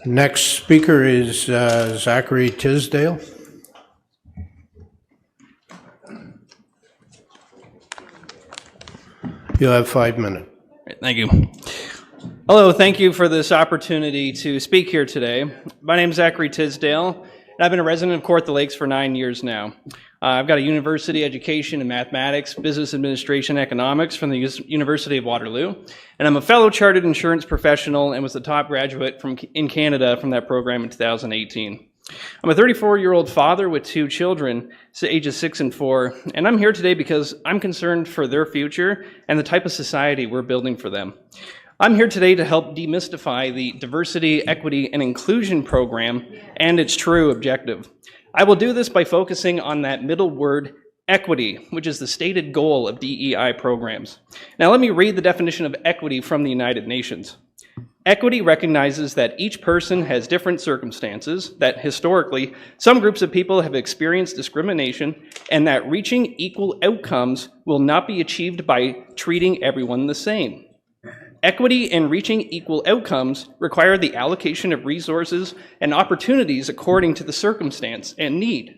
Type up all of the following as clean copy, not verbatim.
Next speaker is Zachary Tisdale. You have 5 minutes. Great, thank you. Hello, thank you for this opportunity to speak here today. My name is Zachary Tisdale, and I've been a resident of Kawartha Lakes for 9 years now. I've got a university education in mathematics, business administration, economics from the University of Waterloo, and I'm a fellow chartered insurance professional and was the top graduate in Canada from that program in 2018. I'm a 34-year-old father with 2 children, ages 6 and 4, and I'm here today because I'm concerned for their future and the type of society we're building for them. I'm here today to help demystify the Diversity, Equity, and Inclusion program and its true objective. I will do this by focusing on that middle word, equity, which is the stated goal of DEI programs. Now let me read the definition of equity from the United Nations. Equity recognizes that each person has different circumstances, that historically some groups of people have experienced discrimination, and that reaching equal outcomes will not be achieved by treating everyone the same. Equity and reaching equal outcomes require the allocation of resources and opportunities according to the circumstance and need.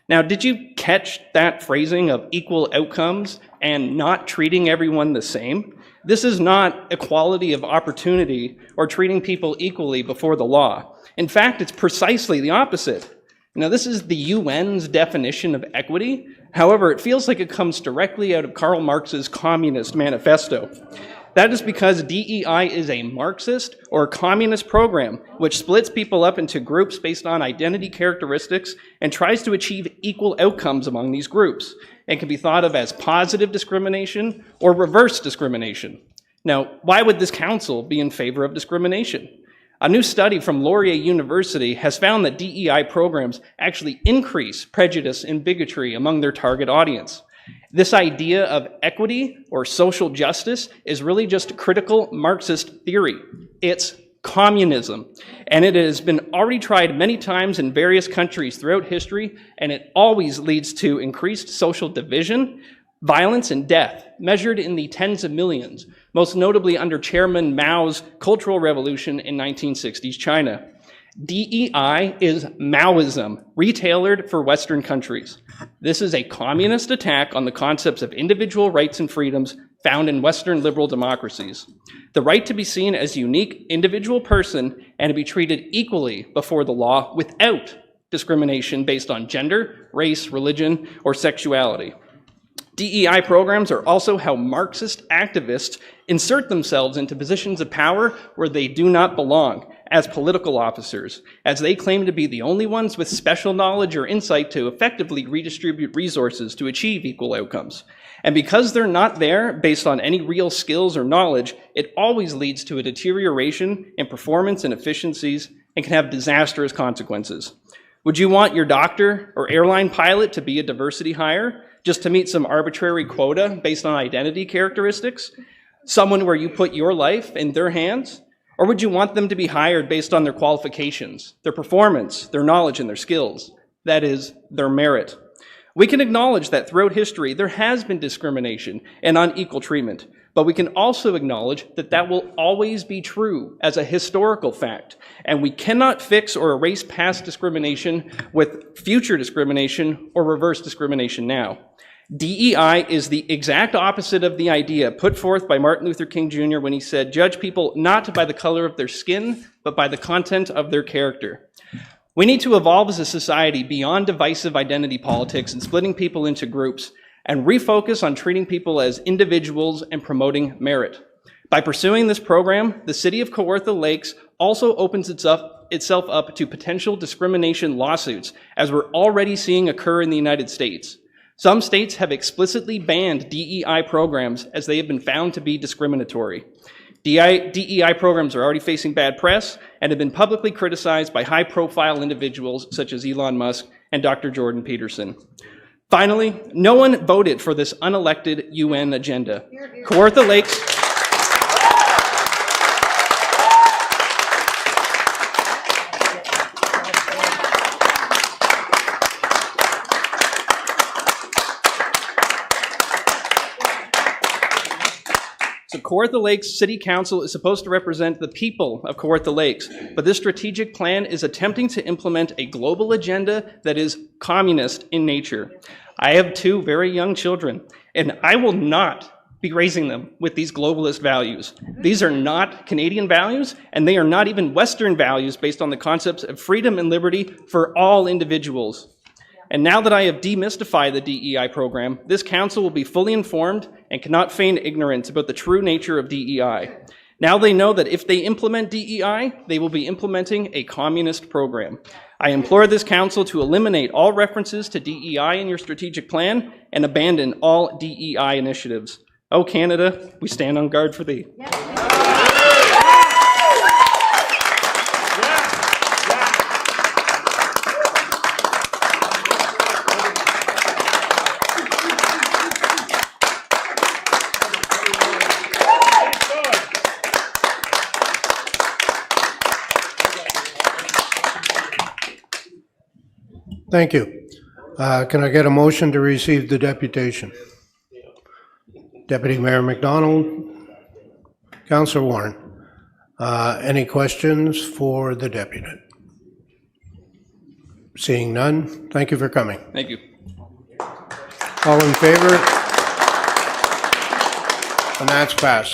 Now, did you catch that phrasing of equal outcomes and not treating everyone the same? This is not equality of opportunity or treating people equally before the law. In fact, it's precisely the opposite. Now, this is the UN's definition of equity. However, it feels like it comes directly out of Karl Marx's Communist Manifesto. That is because DEI is a Marxist or communist program which splits people up into groups based on identity characteristics and tries to achieve equal outcomes among these groups, and can be thought of as positive discrimination or reverse discrimination. Now, why would this council be in favor of discrimination? A new study from Laurier University has found that DEI programs actually increase prejudice and bigotry among their target audience. This idea of equity or social justice is really just critical Marxist theory. It's communism, and it has been already tried many times in various countries throughout history, and it always leads to increased social division, violence, and death, measured in the tens of millions, most notably under Chairman Mao's Cultural Revolution in 1960s China. DEI is Maoism, retailored for Western countries. This is a communist attack on the concepts of individual rights and freedoms found in Western liberal democracies. The right to be seen as a unique individual person and to be treated equally before the law without discrimination based on gender, race, religion, or sexuality. DEI programs are also how Marxist activists insert themselves into positions of power where they do not belong, as political officers, as they claim to be the only ones with special knowledge or insight to effectively redistribute resources to achieve equal outcomes. And because they're not there based on any real skills or knowledge, it always leads to a deterioration in performance and efficiencies and can have disastrous consequences. Would you want your doctor or airline pilot to be a diversity hire just to meet some arbitrary quota based on identity characteristics? Someone where you put your life in their hands? Or would you want them to be hired based on their qualifications, their performance, their knowledge, and their skills? That is, their merit. We can acknowledge that throughout history there has been discrimination and unequal treatment, but we can also acknowledge that that will always be true as a historical fact, and we cannot fix or erase past discrimination with future discrimination or reverse discrimination now. DEI is the exact opposite of the idea put forth by Martin Luther King Jr. when he said, "Judge people not by the color of their skin, but by the content of their character." We need to evolve as a society beyond divisive identity politics and splitting people into groups, and refocus on treating people as individuals and promoting merit. By pursuing this program, the city of Kawartha Lakes also opens itself up to potential discrimination lawsuits, as we're already seeing occur in the United States. Some states have explicitly banned DEI programs as they have been found to be discriminatory. DEI programs are already facing bad press and have been publicly criticized by high-profile individuals such as Elon Musk and Dr. Jordan Peterson. Finally, no one voted for this unelected UN agenda. Kawartha Lakes Kawartha Lakes City Council is supposed to represent the people of Kawartha Lakes, but this strategic plan is attempting to implement a global agenda that is communist in nature. I have 2 very young children, and I will not be raising them with these globalist values. These are not Canadian values, and they are not even Western values based on the concepts of freedom and liberty for all individuals. And now that I have demystified the DEI program, this council will be fully informed and cannot feign ignorance about the true nature of DEI. Now they know that if they implement DEI, they will be implementing a communist program. I implore this council to eliminate all references to DEI in your strategic plan and abandon all DEI initiatives. Oh, Canada, we stand on guard for thee. Thank you. Can I get a motion to receive the deputation? Deputy Mayor McDonald, Councillor Warren, any questions for the deputy? Seeing none, thank you for coming. Thank you. All in favor? And that's passed.